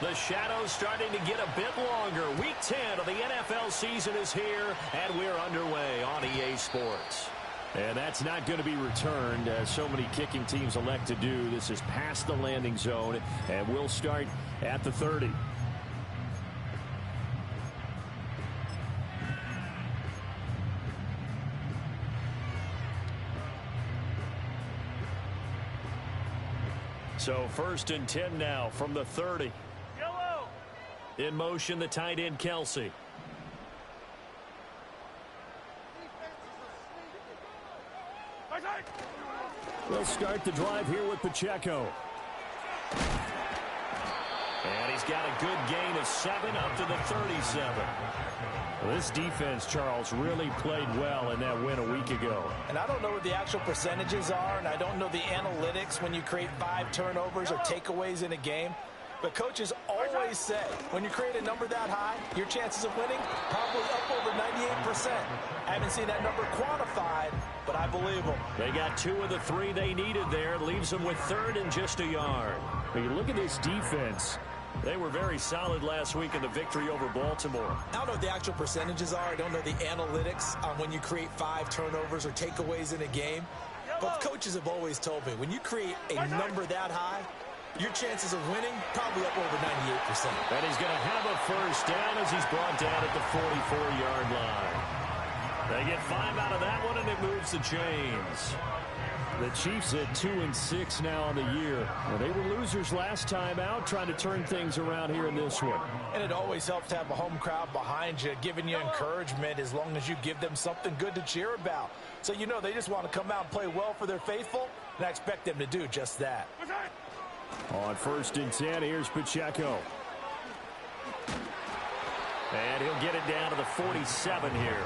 The shadows starting to get a bit longer. Week 10 of the NFL season is here, and we're underway on EA Sports. And that's not going to be returned, as so many kicking teams elect to do. This is past the landing zone, and we'll start at the 30. So 1st and 10 now from the 30. Yellow. In motion, the tight end, Kelsey. We'll start the drive here with Pacheco. And he's got a good gain of 7 up to the 37. Well, this defense, Charles, really played well in that win a week ago. And I don't know what the actual percentages are, and I don't know the analytics when you create 5 turnovers or takeaways in a game. But coaches always say, when you create a number that high, your chances of winning probably up over 98%. I haven't seen that number quantified, but I believe them. They got 2 of the 3 they needed there. Leaves them with 3rd and just a yard. When you look at this defense, they were very solid last week in the victory over Baltimore. I don't know what the actual percentages are. I don't know the analytics on when you create 5 turnovers or takeaways in a game. But coaches have always told me, when you create a number that high, your chances of winning probably up over 98%. And he's going to have a first down as he's brought down at the 44-yard line. They get 5 out of that one, and it moves the chains. The Chiefs at 2-6 now on the year. Well, they were losers last time out, trying to turn things around here in this one. And it always helps to have a home crowd behind you, giving you encouragement as long as you give them something good to cheer about. So you know they just want to come out and play well for their faithful, and I expect them to do just that. On 1st and 10, here's Pacheco. And he'll get it down to the 47 here.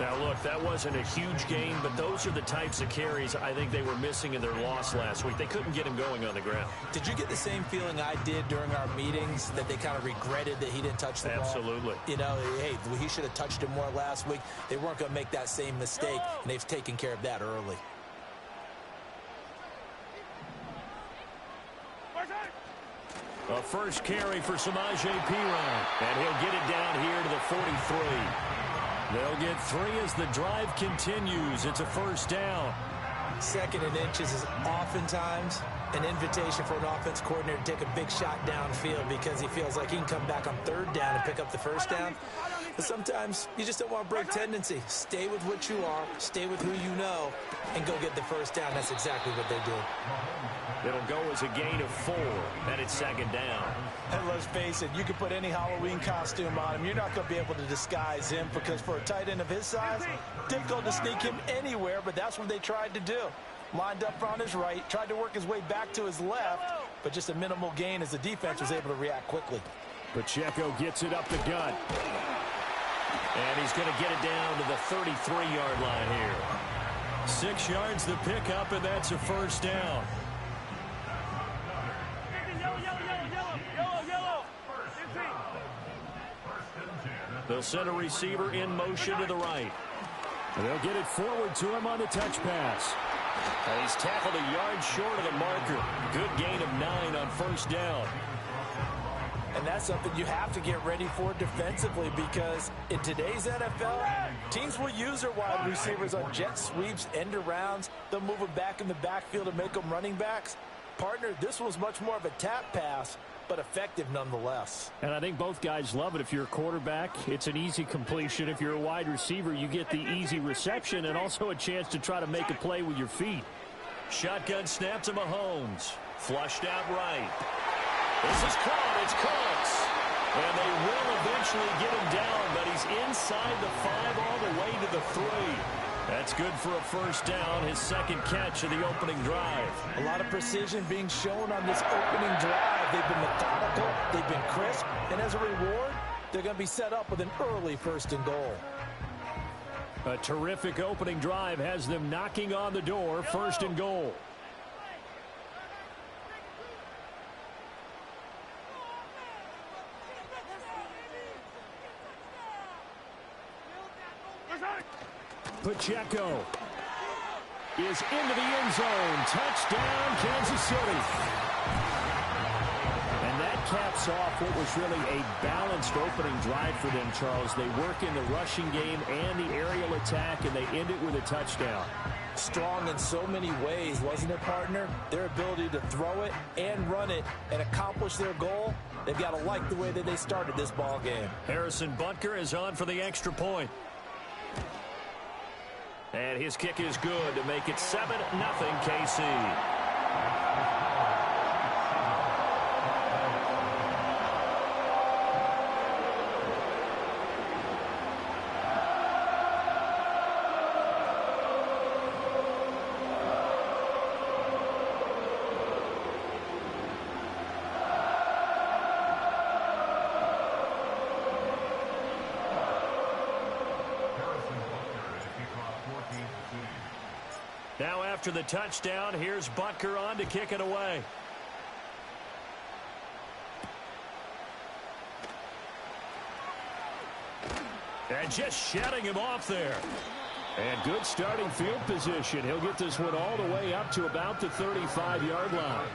Now, look, that wasn't a huge gain, but those are the types of carries I think they were missing in their loss last week. They couldn't get him going on the ground. Did you get the same feeling I did during our meetings, that they kind of regretted that he didn't touch the ball? Absolutely. You know, hey, he should have touched him more last week. They weren't going to make that same mistake, and they've taken care of that early. A first carry for Samaje Perine, and he'll get it down here to the 43. They'll get 3 as the drive continues. It's a first down. 2nd and inches is oftentimes an invitation for an offense coordinator to take a big shot downfield because he feels like he can come back on 3rd down and pick up the first down. But sometimes you just don't want to break tendency. Stay with what you are, stay with who you know, and go get the first down. That's exactly what they do. It'll go as a gain of 4, and it's 2nd down. And let's face it, you can put any Halloween costume on him. You're not going to be able to disguise him because for a tight end of his size, difficult to sneak him anywhere, but that's what they tried to do. Lined up on his right, tried to work his way back to his left, but just a minimal gain as the defense was able to react quickly. Pacheco gets it up the gut. And he's going to get it down to the 33-yard line here. 6 yards the pickup, and that's a first down. They'll send a receiver in motion to the right. And they'll get it forward to him on the touch pass. And he's tackled a yard short of the marker. Good gain of 9 on first down. And that's something you have to get ready for defensively because in today's NFL, teams will use their wide receivers on jet sweeps, end arounds. They'll move them back in the backfield and make them running backs. Partner, this was much more of a tap pass, but effective nonetheless. And I think both guys love it. If you're a quarterback, it's an easy completion. If you're a wide receiver, you get the easy reception and also a chance to try to make a play with your feet. Shotgun snap to Mahomes. Flushed out right. This is caught. It's Cooks. And they will eventually get him down, but he's inside the 5 all the way to the 3. That's good for a first down, his 2nd catch of the opening drive. A lot of precision being shown on this opening drive. They've been methodical, they've been crisp, and as a reward, they're going to be set up with an early 1st and goal. A terrific opening drive has them knocking on the door, 1st and goal. Pacheco is into the end zone. Touchdown, Kansas City. And that caps off what was really a balanced opening drive for them, Charles. They work in the rushing game and the aerial attack, and they end it with a touchdown. Strong in so many ways, wasn't it, partner? Their ability to throw it and run it and accomplish their goal, they've got to like the way that they started this ball game. Harrison Butker is on for the extra point. And his kick is good to make it 7-0 KC. Now after the touchdown, here's Butker on to kick it away. And just shutting him off there. And good starting field position. He'll get this one all the way up to about the 35-yard line.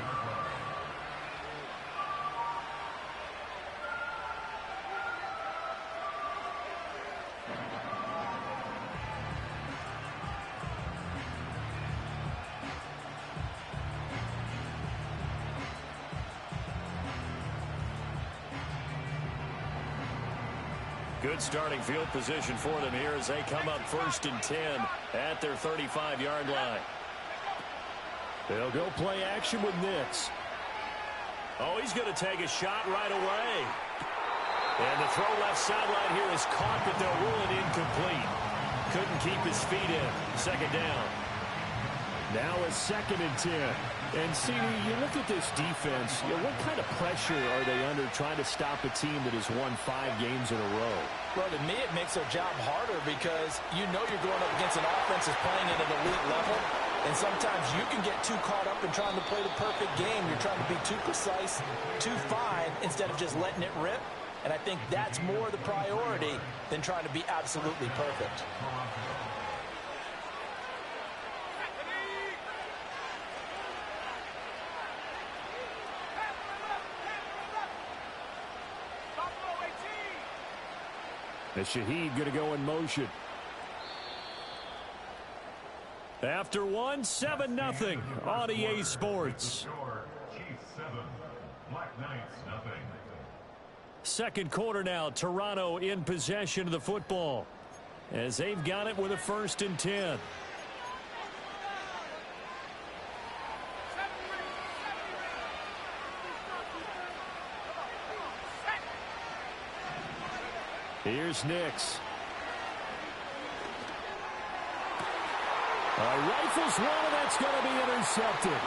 Good starting field position for them here as they come up 1st and 10 at their 35-yard line. They'll go play action with Nix. Oh, he's going to take a shot right away. And the throw left sideline here is caught, but they'll rule it incomplete. Couldn't keep his feet in. 2nd down. Now a 2nd and 10. And, CD, you look at this defense, what kind of pressure are they under trying to stop a team that has won 5 games in a row? Well, to me, it makes their job harder because you know you're going up against an offense that's playing at an elite level. And sometimes you can get too caught up in trying to play the perfect game. You're trying to be too precise, too fine, instead of just letting it rip. And I think that's more the priority than trying to be absolutely perfect. The Shaheed going to go in motion. After one, 7-0 on EA Sports. Chiefs 7, Black Knights nothing. 2nd quarter now. Toronto in possession of the football as they've got it with a 1st and 10. Here's Nix. Rifles one, and that's going to be intercepted.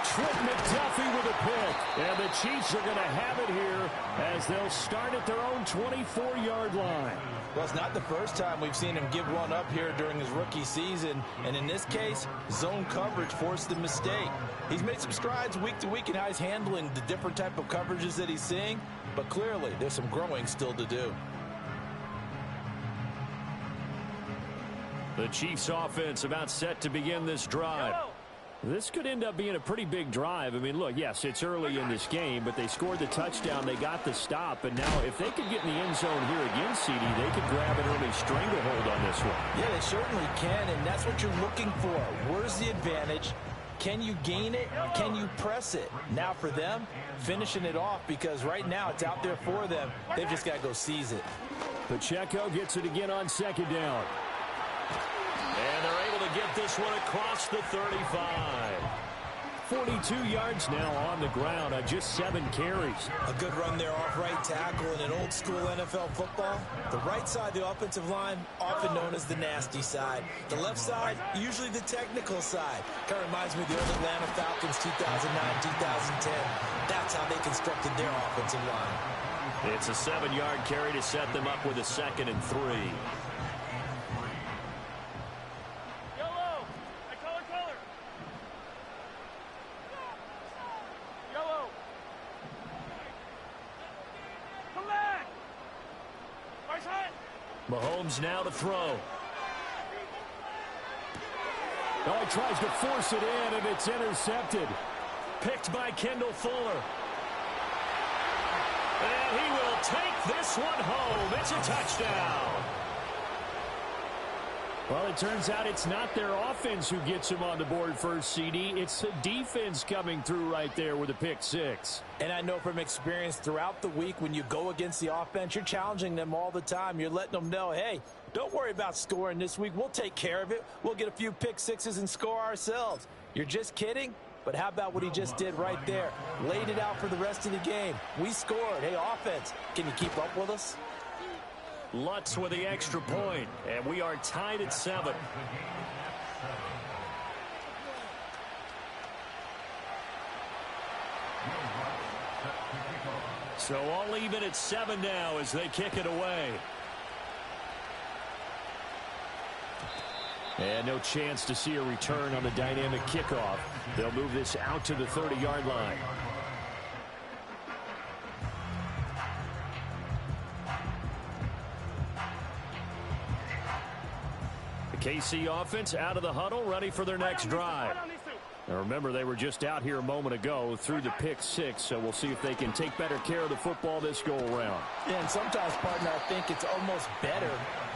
Trent McDuffie with a pick. And the Chiefs are going to have it here as they'll start at their own 24-yard line. Well, it's not the first time we've seen him give one up here during his rookie season. And in this case, zone coverage forced the mistake. He's made some strides week to week in how he's handling the different type of coverages that he's seeing. But clearly, there's some growing still to do. The Chiefs offense about set to begin this drive. This could end up being a pretty big drive. I mean, look, yes, it's early in this game, but they scored the touchdown. They got the stop. And now if they could get in the end zone here again, CD, they could grab an early stranglehold on this one. Yeah, they certainly can, and that's what you're looking for. Where's the advantage? Can you gain it? Can you press it? Now for them, finishing it off because right now it's out there for them. They've just got to go seize it. Pacheco gets it again on 2nd down. And they're able to get this one across the 35. 42 yards now on the ground on just 7 carries. A good run there off right tackle in an old school NFL football. The right side of the offensive line, often known as the nasty side. The left side, usually the technical side. Kind of reminds me of the old Atlanta Falcons 2009, 2010. That's how they constructed their offensive line. It's a 7-yard carry to set them up with a 2nd and 3. Mahomes now to throw. Oh, he tries to force it in, and it's intercepted. Picked by Kendall Fuller. And he will take this one home. It's a touchdown. Well, it turns out it's not their offense who gets him on the board first, CD. It's the defense coming through right there with a pick six. And I know from experience throughout the week, when you go against the offense, you're challenging them all the time. You're letting them know, hey, don't worry about scoring this week. We'll take care of it. We'll get a few pick sixes and score ourselves. You're just kidding? But how about what he just did right there? Laid it out for the rest of the game. We scored. Hey, offense, can you keep up with us? Lutz with the extra point, and we are tied at 7. So all even at 7 now as they kick it away. And no chance to see a return on the dynamic kickoff. They'll move this out to the 30-yard line. KC offense out of the huddle, ready for their next drive. Now remember, they were just out here a moment ago through the pick six, so we'll see if they can take better care of the football this go-around. Yeah, and sometimes, partner, I think it's almost better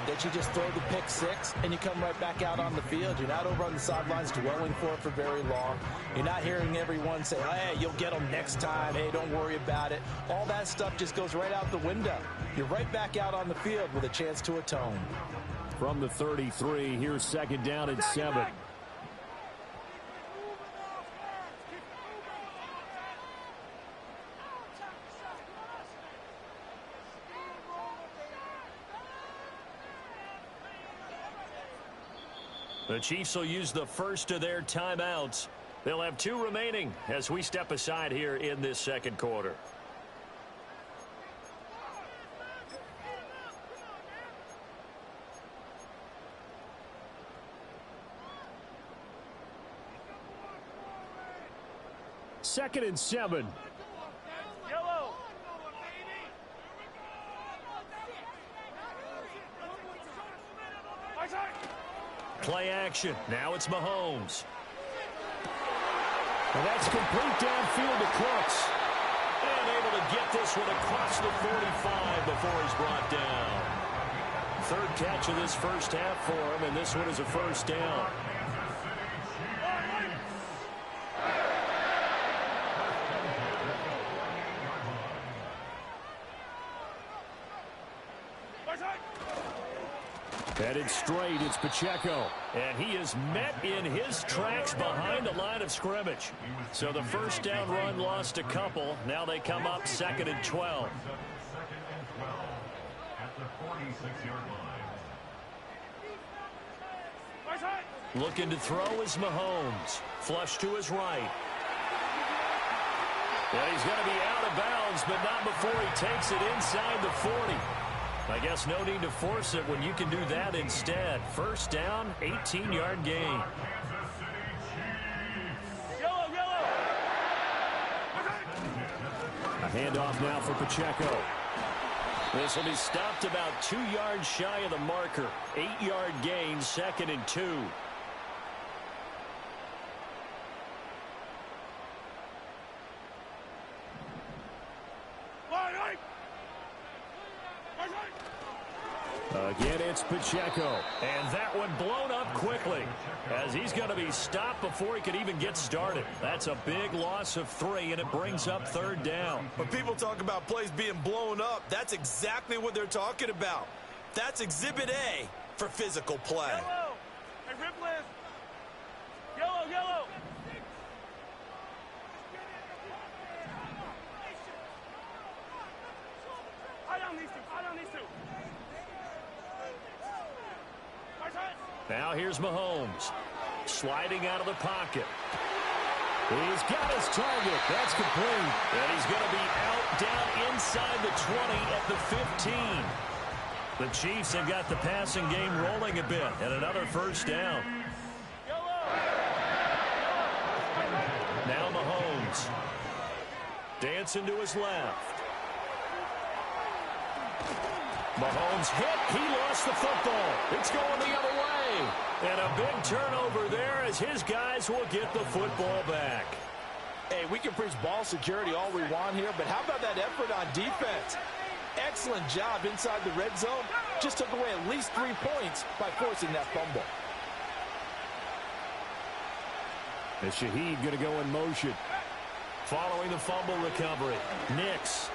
that you just throw the pick six and you come right back out on the field. You're not over on the sidelines dwelling for it for very long. You're not hearing everyone say, hey, you'll get them next time. Hey, don't worry about it. All that stuff just goes right out the window. You're right back out on the field with a chance to atone. From the 33, here's second down and 7. The Chiefs will use the first of their timeouts. They'll have 2 remaining as we step aside here in this second quarter. Second and 7. Yellow. Play action. Now it's Mahomes. And that's complete downfield to Cooks. And able to get this one across the 45 before he's brought down. Third catch of this first half for him, and this one is a first down. Headed straight, it's Pacheco. And he is met in his tracks behind the line of scrimmage. So the first down run lost a couple. Now they come up 2nd and 12. At the 46-yard line. Looking to throw is Mahomes. Flush to his right. And he's going to be out of bounds, but not before he takes it inside the 40. I guess no need to force it when you can do that instead. First down, 18-yard gain. A handoff now for Pacheco. This will be stopped about 2 yards shy of the marker. 8-yard gain, 2nd and 2. Again, it's Pacheco. And that one blown up quickly as he's going to be stopped before he could even get started. That's a big loss of 3, and it brings up 3rd down. When people talk about plays being blown up, that's exactly what they're talking about. That's Exhibit A for physical play. Yellow. Hey, Ripley. Yellow, yellow. I don't need to. Now here's Mahomes. Sliding out of the pocket. He's got his target. That's complete. And he's going to be out down inside the 20 at the 15. The Chiefs have got the passing game rolling a bit, and another first down. Now Mahomes. Dancing to his left. Mahomes hit. He lost the football. It's going the other way. And a big turnover there as his guys will get the football back. Hey, we can preach ball security all we want here, but how about that effort on defense? Excellent job inside the red zone. Just took away at least 3 points by forcing that fumble. And Shaheed going to go in motion. Following the fumble recovery, Nix.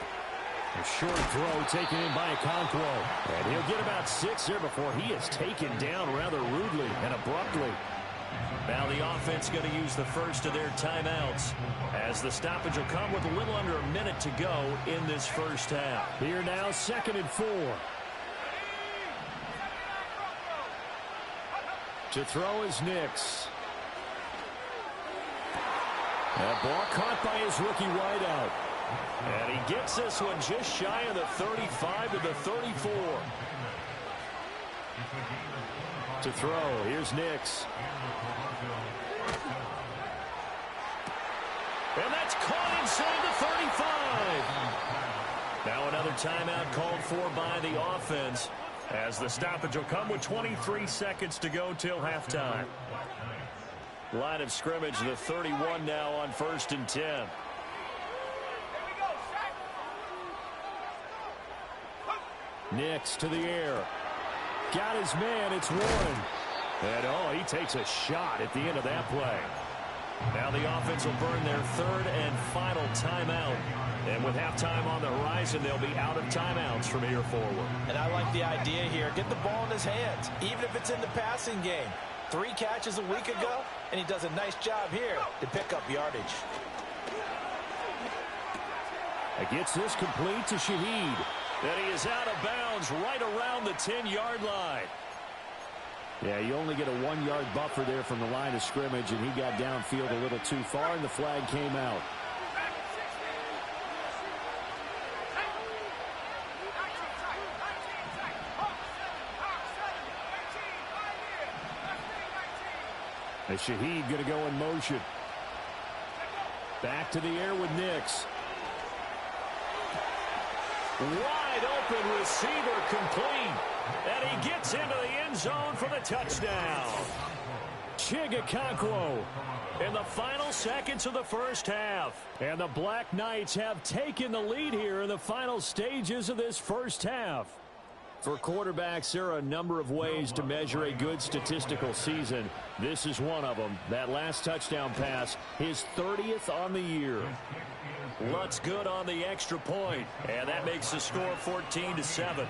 A short throw taken in by Okonkwo. And he'll get about 6 here before he is taken down rather rudely and abruptly. Now the offense going to use the first of their timeouts as the stoppage will come with a little under a minute to go in this first half. Here now, 2nd and 4. To throw is Nix. That ball caught by his rookie wideout. And he gets this one just shy of the 35 to the 34. To throw, here's Nix. And that's caught inside the 35. Now another timeout called for by the offense as the stoppage will come with 23 seconds to go till halftime. Line of scrimmage, the 31 now on 1st and 10. Nix to the air. Got his man, it's Warren. And oh, he takes a shot at the end of that play. Now the offense will burn their 3rd and final timeout. And with halftime on the horizon, they'll be out of timeouts from here forward. And I like the idea here. Get the ball in his hands, even if it's in the passing game. 3 catches a week ago, and he does a nice job here to pick up yardage. It gets this complete to Shaheed. And he is out of bounds right around the 10-yard line. Yeah, you only get a 1-yard buffer there from the line of scrimmage, and he got downfield a little too far, and the flag came out. And Shaheed going to go in motion. Back to the air with Nix. Wide open receiver complete. And he gets into the end zone for the touchdown. Okonkwo in the final seconds of the first half. And the Black Knights have taken the lead here in the final stages of this first half. For quarterbacks, there are a number of ways to measure a good statistical season. This is one of them. That last touchdown pass, his 30th on the year. Lutz good on the extra point, and that makes the score 14-7.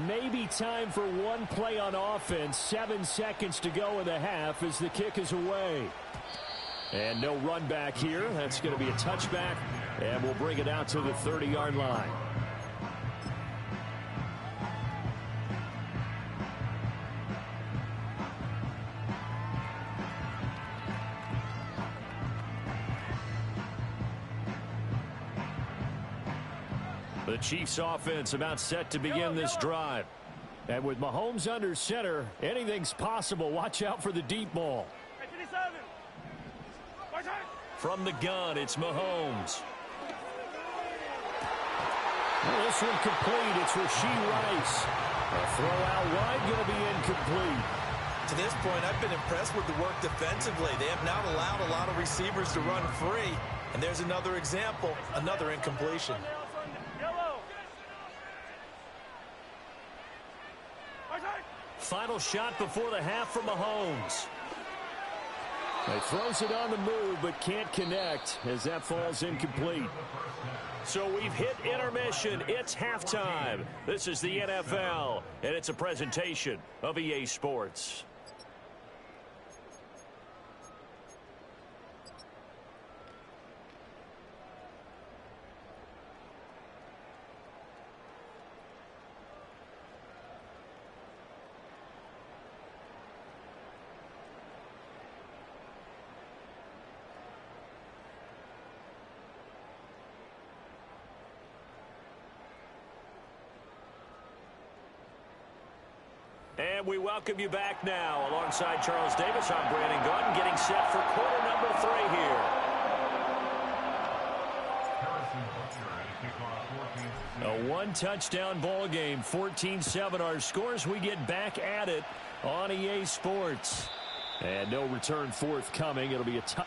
Maybe time for one play on offense. 7 seconds to go in the half as the kick is away. And no run back here. That's going to be a touchback, and we'll bring it out to the 30-yard line. The Chiefs offense about set to begin this drive. And with Mahomes under center, anything's possible. Watch out for the deep ball. From the gun, it's Mahomes. Well, this one complete. It's Rashee Rice. A throw out wide going to be incomplete. To this point, I've been impressed with the work defensively. They have not allowed a lot of receivers to run free. And there's another example, another incompletion. Final shot before the half from Mahomes. He throws it on the move, but can't connect as that falls incomplete. So we've hit intermission. It's halftime. This is the NFL, and it's a presentation of EA Sports. And we welcome you back now. Alongside Charles Davis, I'm Brandon Gunn, getting set for quarter number 3 here. A one-touchdown ball game, 14-7 our scores. We get back at it on EA Sports. And no return forthcoming. It'll be a tough.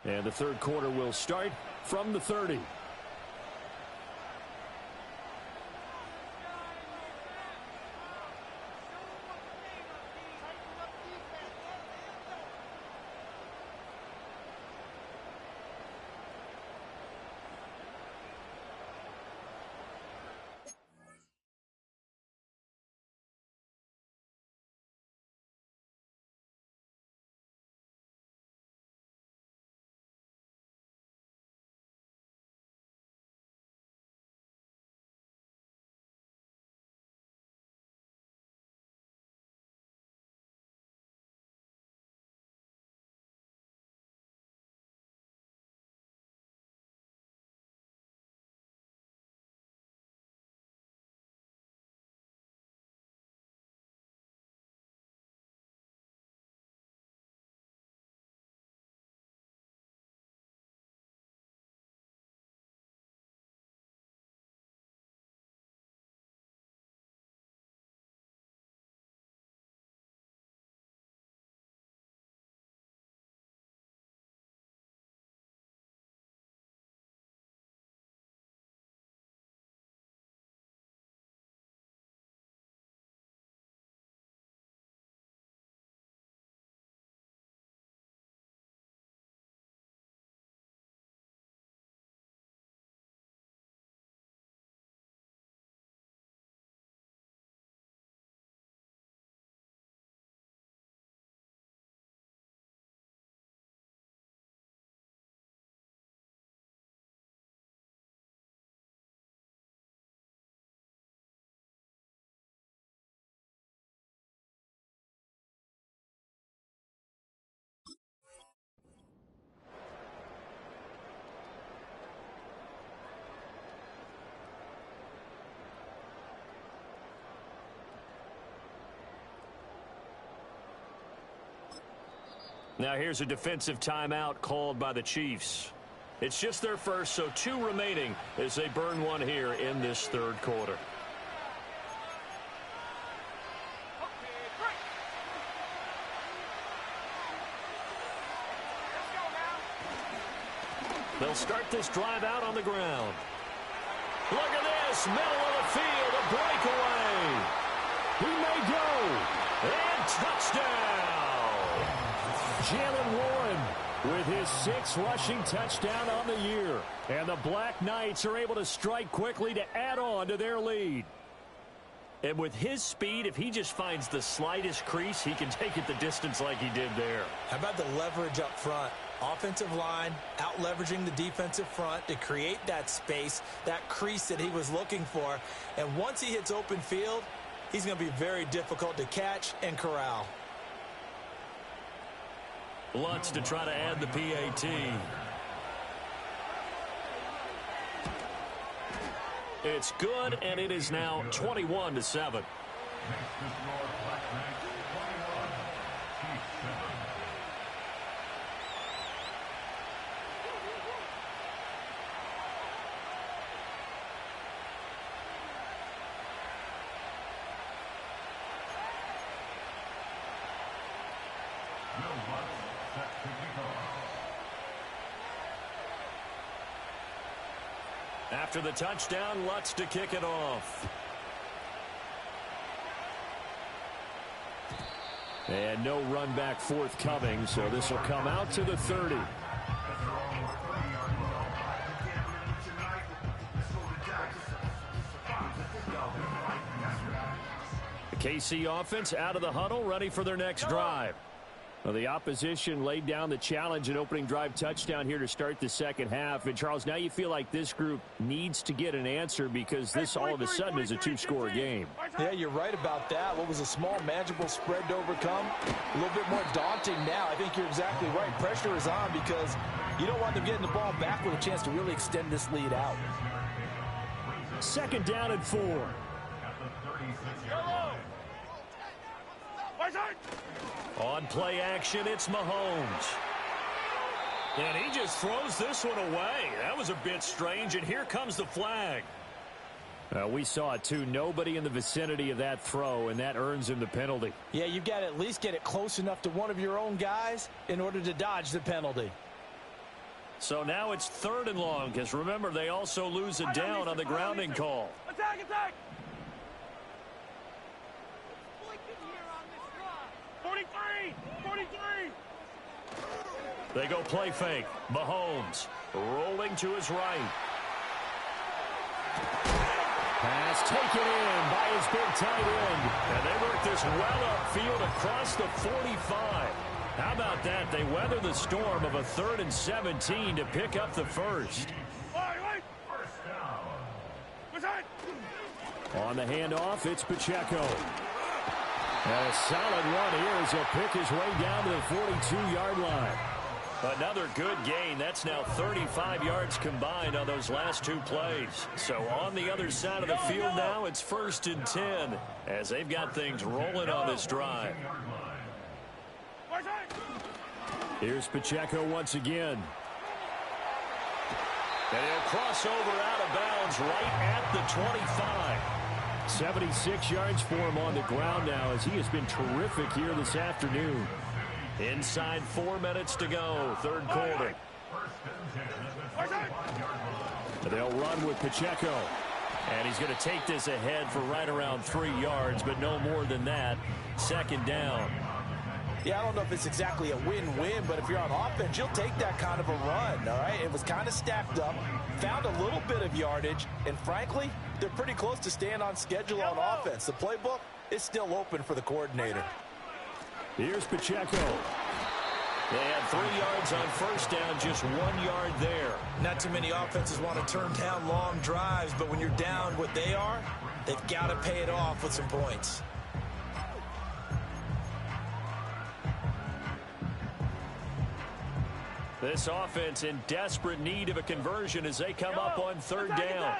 And the third quarter will start from the 30. Now here's a defensive timeout called by the Chiefs. It's just their first, so 2 remaining as they burn one here in this third quarter. They'll start this drive out on the ground. Look at this, middle of the field, a breakaway. He may go, and touchdown. Jalen Warren with his 6th rushing touchdown on the year. And the Black Knights are able to strike quickly to add on to their lead. And with his speed, if he just finds the slightest crease, he can take it the distance like he did there. How about the leverage up front? Offensive line out leveraging the defensive front to create that space, that crease that he was looking for. And once he hits open field, he's going to be very difficult to catch and corral. Lutz to try to add the PAT. It's good, and it is now 21-7. After the touchdown, Lutz to kick it off. And no run back forthcoming, so this will come out to the 30. KC offense out of the huddle, ready for their next drive. Well, the opposition laid down the challenge, an opening drive touchdown here to start the second half. And, Charles, now you feel like this group needs to get an answer because this all of a sudden is a two-score game. Yeah, you're right about that. What was a small, manageable spread to overcome, a little bit more daunting now. I think you're exactly right. Pressure is on because you don't want them getting the ball back with a chance to really extend this lead out. Second down and 4. On play action, it's Mahomes. And he just throws this one away. That was a bit strange, and here comes the flag. We saw it, too. Nobody in the vicinity of that throw, and that earns him the penalty. Yeah, you've got to at least get it close enough to one of your own guys in order to dodge the penalty. So now it's 3rd and long, because remember, they also lose a down on the grounding call. Attack, attack! 43! 43! They go play fake. Mahomes rolling to his right. Pass taken in by his big tight end. And they work this well upfield across the 45. How about that? They weather the storm of a 3rd and 17 to pick up the first. On the handoff, it's Pacheco. And a solid run here as he'll pick his way down to the 42-yard line. Another good gain. That's now 35 yards combined on those last 2 plays. So on the other side of the field now, it's 1st and 10 as they've got things rolling on this drive. Here's Pacheco once again. And he'll cross over out of bounds right at the 25. 76 yards for him on the ground now as he has been terrific here this afternoon. Inside 4 minutes to go, 3rd quarter. They'll run with Pacheco. And he's going to take this ahead for right around 3 yards, but no more than that. 2nd down. Yeah, I don't know if it's exactly a win-win, but if you're on offense, you'll take that kind of a run, all right? It was kind of stacked up, found a little bit of yardage, and frankly, they're pretty close to staying on schedule on offense. The playbook is still open for the coordinator. Here's Pacheco. They had 3 yards on 1st down, just 1 yard there. Not too many offenses want to turn down long drives, but when you're down what they are, they've got to pay it off with some points. This offense in desperate need of a conversion as they come up on 3rd down.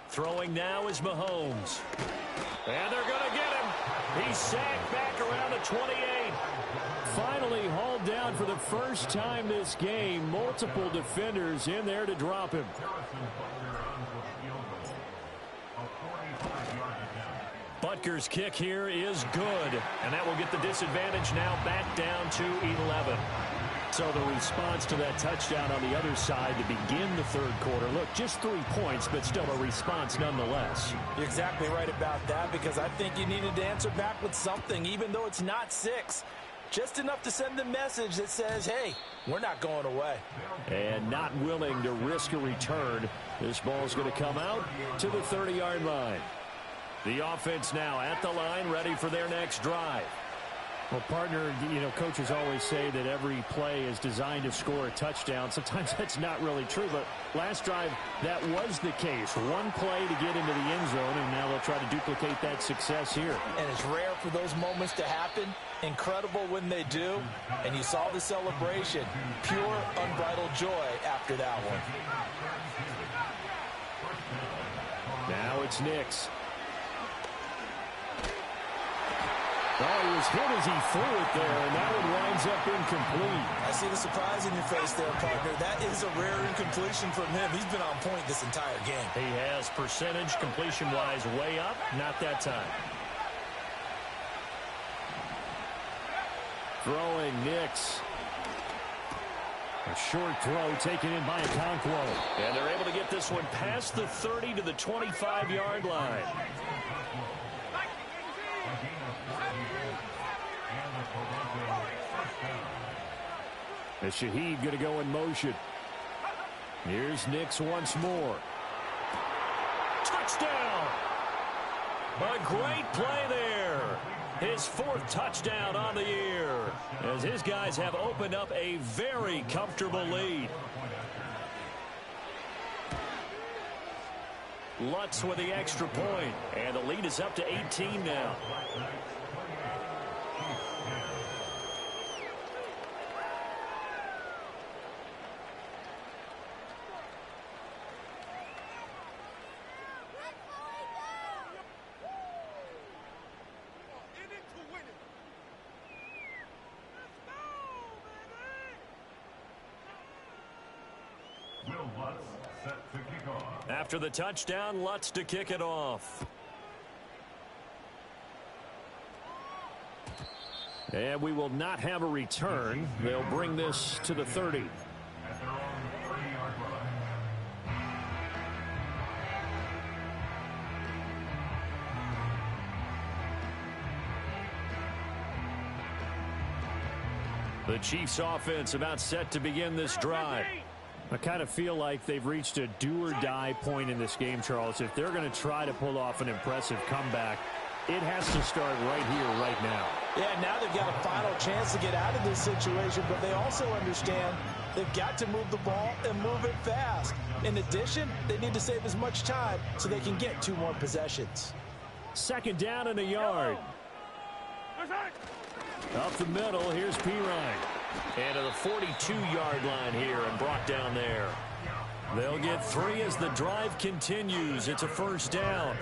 Throwing now is Mahomes. And they're going to get him. He's sacked back around the 28. Finally hauled down for the first time this game. Multiple defenders in there to drop him. Butker's kick here is good. And that will get the disadvantage now back down to 11. So the response to that touchdown on the other side to begin the 3rd quarter. Look, just 3 points, but still a response nonetheless. You're exactly right about that because I think you needed to answer back with something, even though it's not 6. Just enough to send the message that says, hey, we're not going away. And not willing to risk a return. This ball's going to come out to the 30-yard line. The offense now at the line, ready for their next drive. Well, partner, you know, coaches always say that every play is designed to score a touchdown. Sometimes that's not really true, but last drive, that was the case. 1 play to get into the end zone, and now they'll try to duplicate that success here. And it's rare for those moments to happen. Incredible when they do. And you saw the celebration. Pure, unbridled joy after that one. Now it's Nix. Oh, he was hit as he threw it there, and that one winds up incomplete. I see the surprise in your face there, partner. That is a rare incompletion from him. He's been on point this entire game. He has percentage completion-wise way up. Not that time. Throwing Nix. A short throw taken in by Okonkwo. And they're able to get this one past the 30 to the 25-yard line. And Shaheed going to go in motion. Here's Nix once more. Touchdown! A great play there. His 4th touchdown on the year, as his guys have opened up a very comfortable lead. Lutz with the extra point, and the lead is up to 18 now. After the touchdown, Lutz to kick it off. And we will not have a return. They'll bring this to the 30. At their own 30-yard line. The Chiefs offense about set to begin this drive. I kind of feel like they've reached a do-or-die point in this game, Charles. If they're going to try to pull off an impressive comeback, it has to start right here, right now. Yeah, now they've got a final chance to get out of this situation, but they also understand they've got to move the ball and move it fast. In addition, they need to save as much time so they can get 2 more possessions. 2nd down and a yard. Up the middle, here's Pirine. And to the 42-yard line here and brought down there. They'll get 3 as the drive continues. It's a 1st down.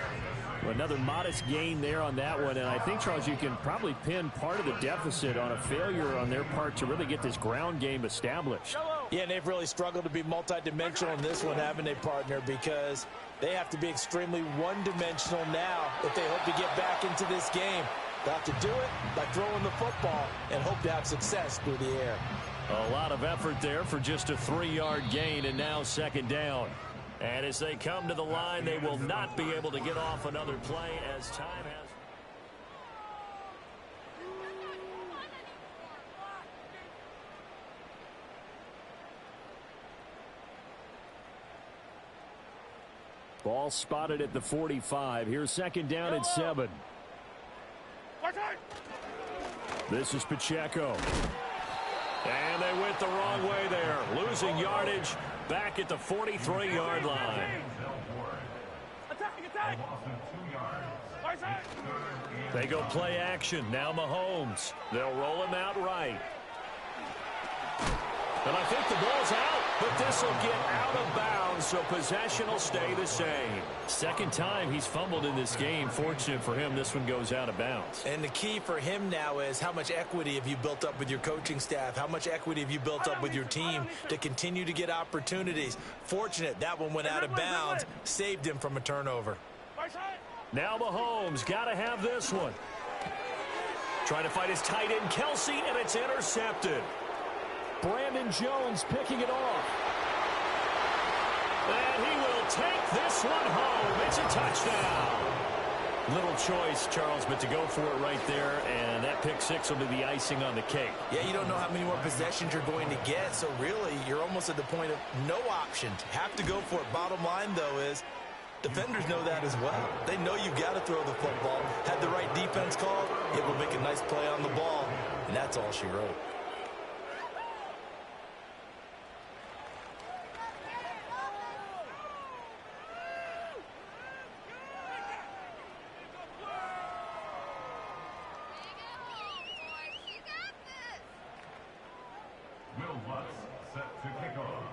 Another modest gain there on that one. And I think, Charles, you can probably pin part of the deficit on a failure on their part to really get this ground game established. Yeah, and they've really struggled to be multidimensional in this one, haven't they, partner? Because they have to be extremely one-dimensional now if they hope to get back into this game. They'll have to do it by throwing the football and hope to have success through the air. A lot of effort there for just a 3-yard gain, and now 2nd down. And as they come to the line, they will not be able to get off another play as time has. Ball spotted at the 45. Here's 2nd down and 7. This is Pacheco. And they went the wrong way there. Losing yardage back at the 43-yard line. They go play action. Now Mahomes. They'll roll him out right. And I think the ball's out, but this will get out of bounds, so possession will stay the same. 2nd time he's fumbled in this game. Fortunate for him, this one goes out of bounds. And the key for him now is how much equity have you built up with your coaching staff? How much equity have you built up with your team to continue to get opportunities? Fortunate that one went out of bounds, saved him from a turnover. Now Mahomes got to have this one. Trying to fight his tight end, Kelsey, and it's intercepted. Brandon Jones picking it off. And he will take this one home. It's a touchdown. Little choice, Charles, but to go for it right there, and that pick 6 will be the icing on the cake. Yeah, you don't know how many more possessions you're going to get, so really you're almost at the point of no options. Have to go for it. Bottom line, though, is defenders know that as well. They know you've got to throw the football. Had the right defense called, it will make a nice play on the ball, and that's all she wrote. Set to kick off.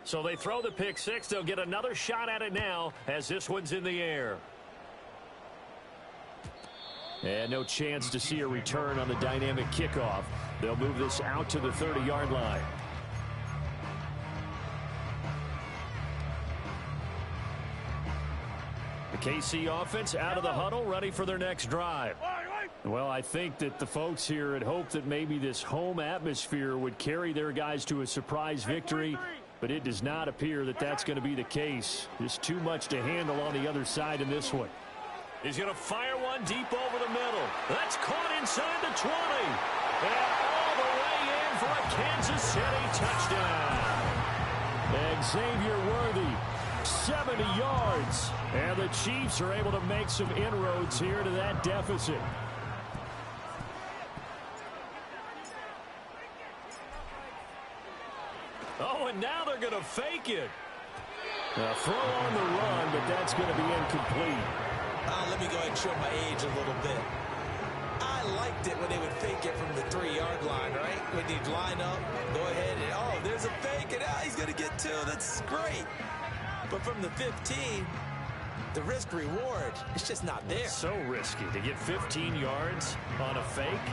So they throw the pick 6. They'll get another shot at it now as this one's in the air. And no chance to see a return on the dynamic kickoff. They'll move this out to the 30-yard line. KC offense out of the huddle, ready for their next drive. Well, I think that the folks here had hoped that maybe this home atmosphere would carry their guys to a surprise victory, but it does not appear that that's going to be the case. Just too much to handle on the other side in this one. He's going to fire one deep over the middle. That's caught inside the 20. And all the way Kansas City touchdown. Xavier Worthy, 70 yards. And the Chiefs are able to make some inroads here to that deficit. Oh, and now they're going to fake it. A throw on the run, but that's going to be incomplete. Let me go ahead and show my age a little bit. I liked it when they would fake it from the 3-yard line, right? When you'd line up, go ahead, and oh, there's a fake, and he's going to get 2. That's great. But from the 15, the risk-reward, it's just not there. It's so risky to get 15 yards on a fake.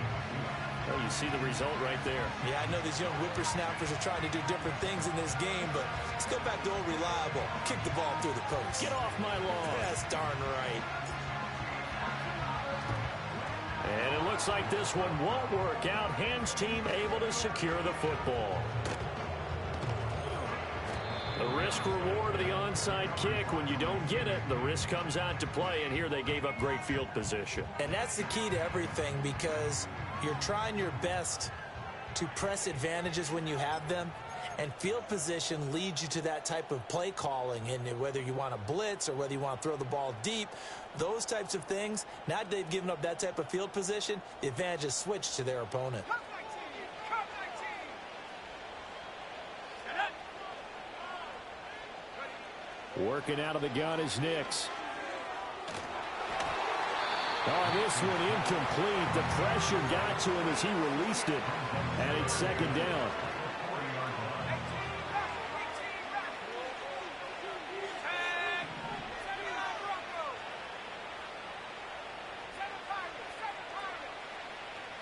Well, you see the result right there. Yeah, I know these young whippersnappers are trying to do different things in this game, but let's go back to old reliable. Kick the ball through the post. Get off my lawn. That's darn right. And it looks like this one won't work out. Hans team able to secure the football. The risk reward of the onside kick. When you don't get it, the risk comes out to play, and here they gave up great field position. And that's the key to everything, because you're trying your best to press advantages when you have them, and field position leads you to that type of play calling. And whether you want to blitz or whether you want to throw the ball deep, those types of things, now that they've given up that type of field position, the advantage is switched to their opponent. Working out of the gun is Nix. Oh, this one incomplete. The pressure got to him as he released it. And it's second down.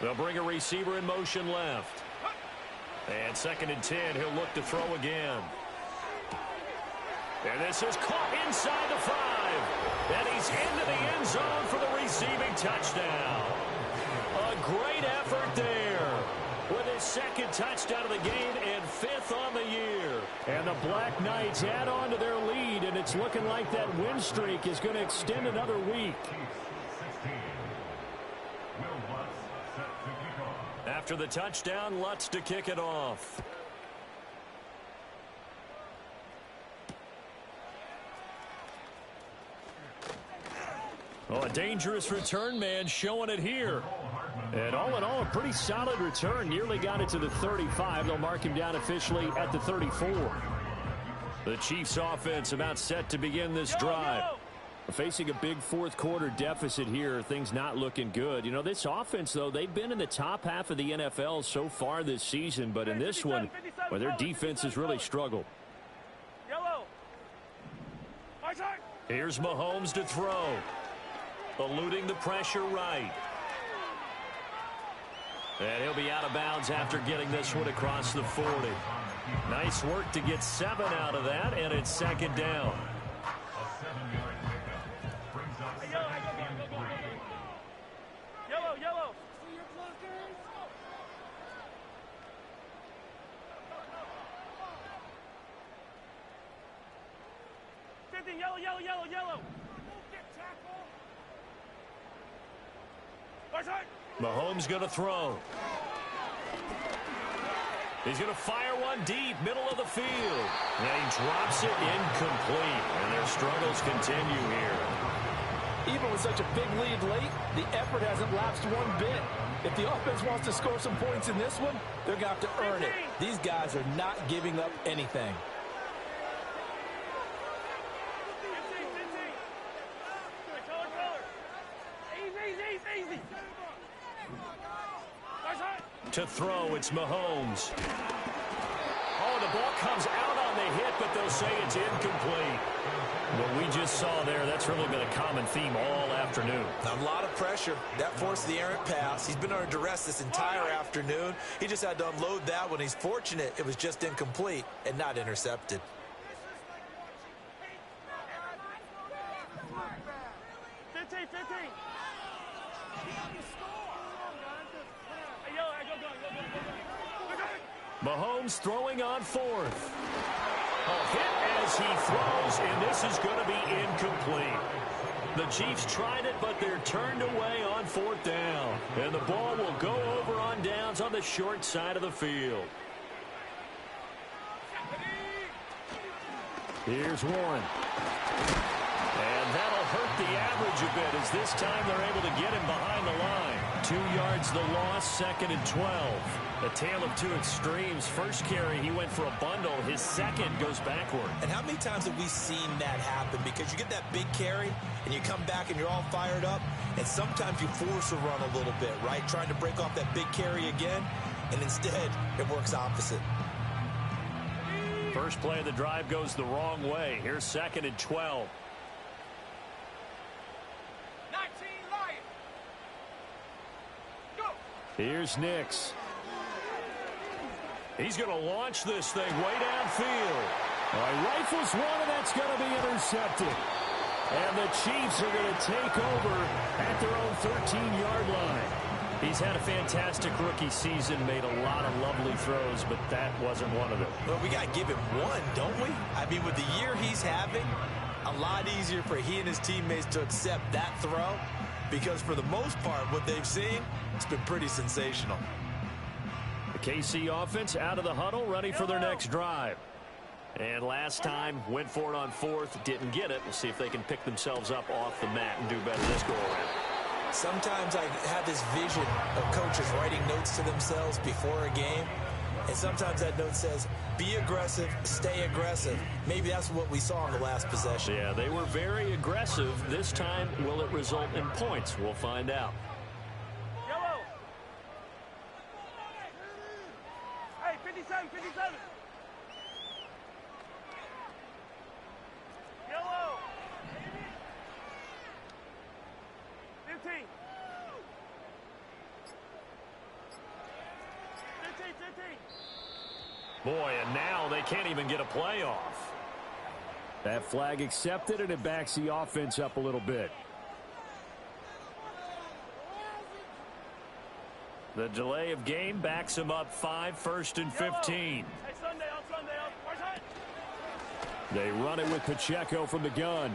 They'll bring a receiver in motion left. And 2nd and 10, he'll look to throw again. And this is caught inside the 5. And he's into the end zone for the receiving touchdown. A great effort there with his 2nd touchdown of the game and 5th on the year. And the Black Knights add on to their lead, and it's looking like that win streak is going to extend another week. After the touchdown, Lutz to kick it off. Oh, a dangerous return man showing it here. And all in all, a pretty solid return. Nearly got it to the 35. They'll mark him down officially at the 34. The Chiefs offense about set to begin this drive. Facing a big 4th quarter deficit here. Things not looking good. You know, this offense, though, they've been in the top half of the NFL so far this season. But in this one, well, their defense has really struggled. Here's Mahomes to throw. Eluding the pressure right. And he'll be out of bounds after getting this one across the 40. Nice work to get 7 out of that, and it's 2nd down. Yellow. 50, yellow. Mahomes going to throw. He's going to fire one deep, middle of the field. And he drops it incomplete. And their struggles continue here. Even with such a big lead late, the effort hasn't lapsed one bit. If the offense wants to score some points in this one, they're going to have to earn it. These guys are not giving up anything. Easy. To throw, it's Mahomes. Oh, the ball comes out on the hit, but they'll say it's incomplete. What we just saw there, that's really been a common theme all afternoon. A lot of pressure. That forced the errant pass. He's been under duress this entire afternoon. He just had to unload that one. He's fortunate it was just incomplete and not intercepted. Mahomes throwing on 4th. A hit as he throws, and this is going to be incomplete. The Chiefs tried it, but they're turned away on 4th down. And the ball will go over on downs on the short side of the field. Here's one. And that'll hurt the average a bit as this time they're able to get him behind the line. 2 yards the loss, 2nd and 12. A tale of two extremes. First carry, he went for a bundle. His second goes backward. And how many times have we seen that happen? Because you get that big carry, and you come back and you're all fired up, and sometimes you force a run a little bit, right? Trying to break off that big carry again, and instead it works opposite. First play of the drive goes the wrong way. Here's 2nd and 12. 19 Lions. Go. Here's Nix. He's going to launch this thing way downfield. Rifles one, and that's going to be intercepted. And the Chiefs are going to take over at their own 13-yard line. He's had a fantastic rookie season, made a lot of lovely throws, but that wasn't one of them. Well, we got to give him one, don't we? I mean, with the year he's having, a lot easier for he and his teammates to accept that throw, because for the most part, what they've seen, it's been pretty sensational. The KC offense out of the huddle, ready for their next drive. And last time, went for it on 4th, didn't get it. We'll see if they can pick themselves up off the mat and do better this go-around. Sometimes I have this vision of coaches writing notes to themselves before a game, and sometimes that note says, be aggressive, stay aggressive. Maybe that's what we saw in the last possession. Yeah, they were very aggressive. This time, will it result in points? We'll find out. Yellow. Hey, 57, 57. Yellow. 15. 15. Boy, and now they can't even get a play off. That flag accepted, and it backs the offense up a little bit. The delay of game backs him up 5, 1st and 15. Hey, Sunday on. Where's that? They run it with Pacheco from the gun.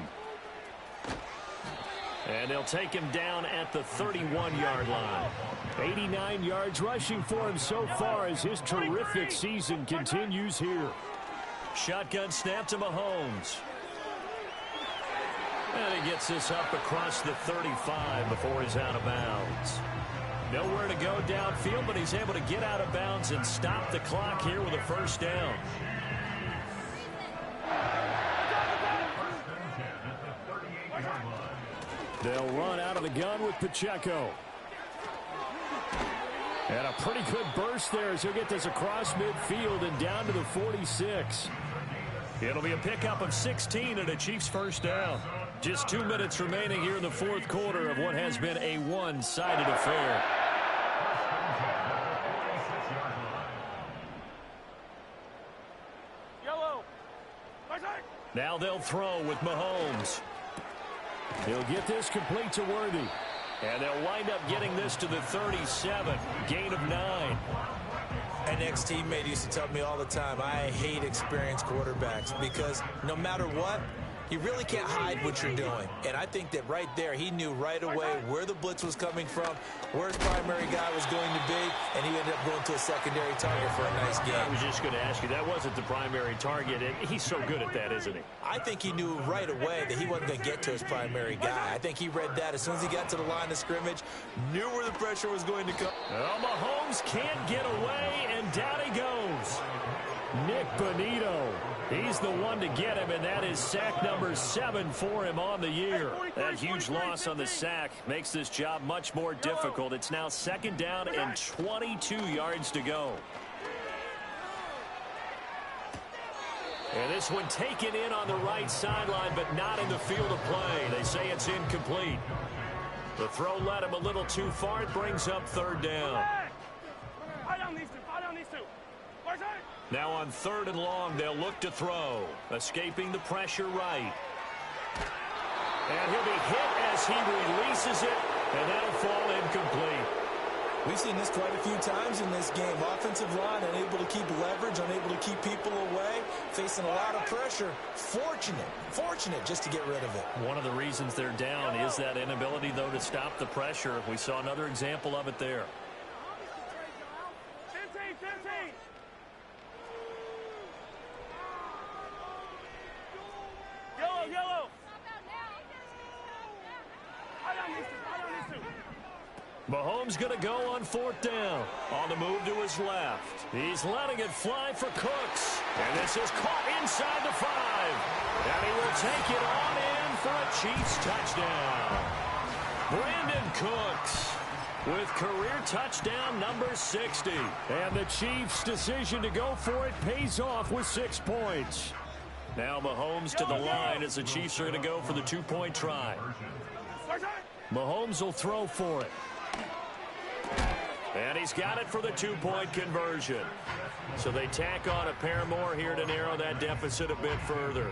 And they'll take him down at the 31-yard line. 89 yards rushing for him so far as his terrific season continues here. Shotgun snap to Mahomes. And he gets this up across the 35 before he's out of bounds. Nowhere to go downfield, but he's able to get out of bounds and stop the clock here with a first down. They'll run out of the gun with Pacheco. And a pretty good burst there as he'll get this across midfield and down to the 46. It'll be a pickup of 16 and a Chiefs first down. Just 2 minutes remaining here in the 4th quarter of what has been a one-sided affair. Yellow. Now they'll throw with Mahomes. He'll get this complete to Worthy. And they'll wind up getting this to the 37. Gain of 9. An ex-teammate used to tell me all the time, I hate experienced quarterbacks because no matter what, you really can't hide what you're doing. And I think that right there, he knew right away where the blitz was coming from, where his primary guy was going to be, and he ended up going to a secondary target for a nice game. I was just going to ask you, that wasn't the primary target, and he's so good at that, isn't he? I think he knew right away that he wasn't going to get to his primary guy. I think he read that as soon as he got to the line of scrimmage, knew where the pressure was going to come. Well, Mahomes can't get away, and down he goes. Nick Bonito. He's the one to get him, and that is sack number 7 for him on the year. That huge loss on the sack makes this job much more difficult. It's now 2nd down and 22 yards to go. And this one taken in on the right sideline, but not in the field of play. They say it's incomplete. The throw led him a little too far. It brings up 3rd down. Now on 3rd and long, they'll look to throw. Escaping the pressure right. And he'll be hit as he releases it, and that'll fall incomplete. We've seen this quite a few times in this game. Offensive line unable to keep leverage, unable to keep people away, facing a lot of pressure. Fortunate just to get rid of it. One of the reasons they're down is that inability, though, to stop the pressure. We saw another example of it there. 15. Mahomes going to go on 4th down. On the move to his left. He's letting it fly for Cooks. And this is caught inside the 5. And he will take it on in for a Chiefs touchdown. Brandon Cooks with career touchdown number 60. And the Chiefs' decision to go for it pays off with 6 points. Now Mahomes to the line as the Chiefs are going to go for the 2-point try. Mahomes will throw for it. And he's got it for the 2-point conversion. So they tack on a pair more here to narrow that deficit a bit further.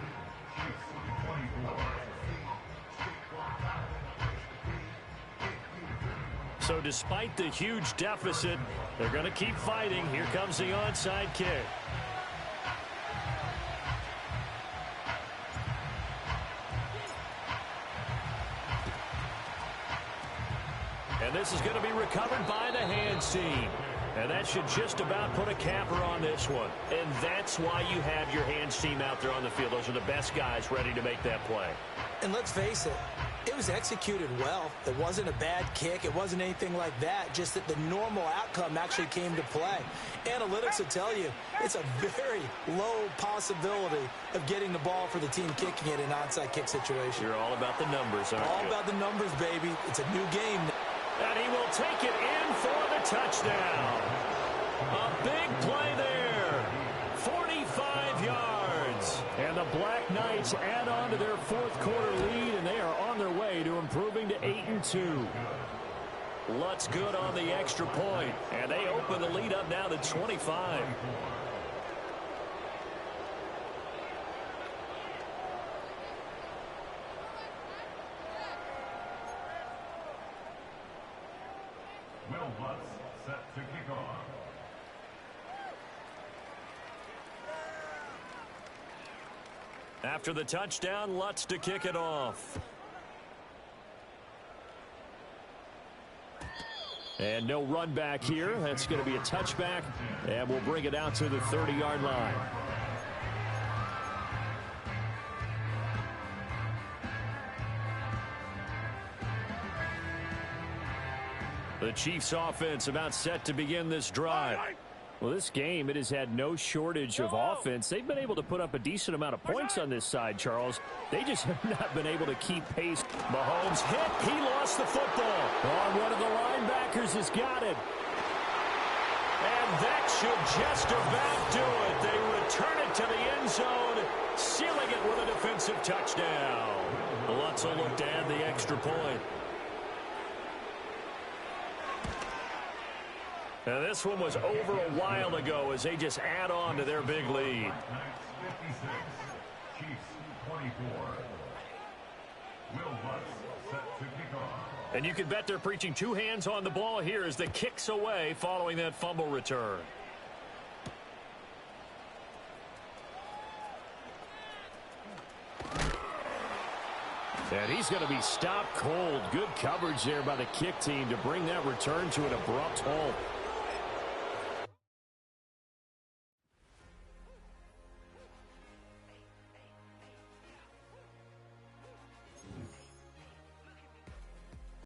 So despite the huge deficit, they're going to keep fighting. Here comes the onside kick. And this is going to be recovered by the hands team. And that should just about put a capper on this one. And that's why you have your hands team out there on the field. Those are the best guys ready to make that play. And let's face it, it was executed well. It wasn't a bad kick. It wasn't anything like that. Just that the normal outcome actually came to play. Analytics will tell you it's a very low possibility of getting the ball for the team kicking it in an onside kick situation. You're all about the numbers, aren't you? All about the numbers, baby. It's a new game. And he will take it in for the touchdown. A big play there. 45 yards. And the Black Knights add on to their 4th quarter lead, and they are on their way to improving to 8-2. Lutz good on the extra point. And they open the lead up now to 25. Will Lutz set to kick off. After the touchdown, Lutz to kick it off. And no run back here. That's going to be a touchback, and we'll bring it out to the 30-yard line. The Chiefs offense about set to begin this drive. Well, this game, it has had no shortage of offense. They've been able to put up a decent amount of points on this side, Charles. They just have not been able to keep pace. Mahomes hit. He lost the football. Oh, one of the linebackers has got it. And that should just about do it. They return it to the end zone, sealing it with a defensive touchdown. Lutz will look to add the extra point. Now, this one was over a while ago as they just add on to their big lead. Knights 56, Chiefs 24. Will Lutz set to kick off. And you can bet they're preaching 2 hands on the ball here as the kick's away following that fumble return. And he's going to be stopped cold. Good coverage there by the kick team to bring that return to an abrupt halt.